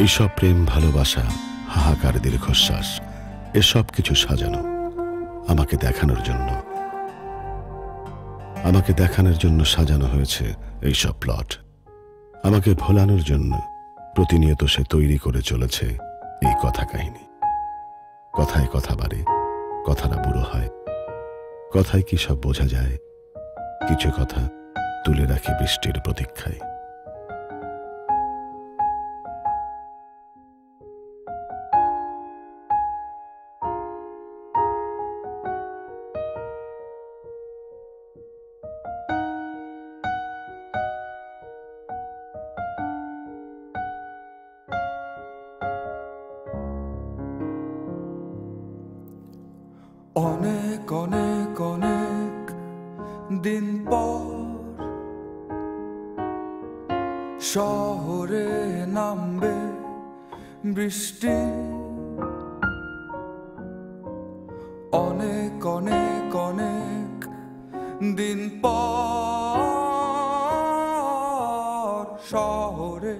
এইসব প্রেম ভালোবাসা হাহাকার দীর্ঘশ্বাস এসব কিছু সাজানো আমাকে দেখানোর জন্য সাজানো হয়েছে এইসব প্লট। আমাকে ভোলানোর জন্য প্রতিনিয়ত সে তৈরি করে চলেছে এই কথা কাহিনী। কথায় কথা বাড়ে, কথাটা বুড়ো হয়, কথায় কি সব বোঝা যায়। কিছু কথা তুলে রাখে বৃষ্টির প্রতীক্ষায়। অনেক অনেক অনেক দিন পর শহরে নামবে বৃষ্টি। অনেক অনেক অনেক দিন পর শহরে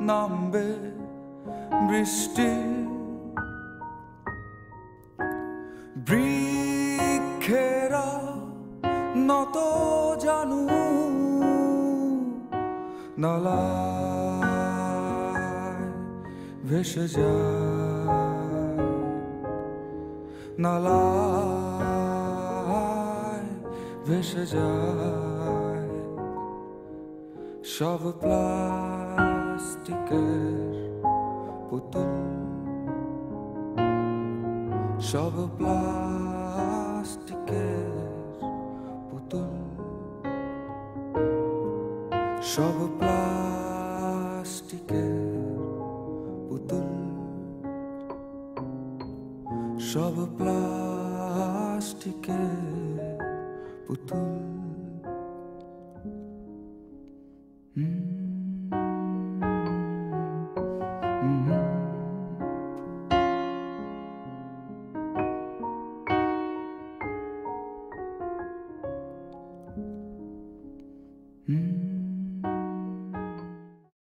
নামবে বৃষ্টি। বৃক্ষেরা নত জানু নালায় ভেসে যায়, নালায় ভেসে যায়। সব প্লাস্টিকের পুতুল, সব প্লাস্টিকের পুতুল, সব প্লাস্টিকের পুতুল, সব প্লাস্টিকের পুতুল।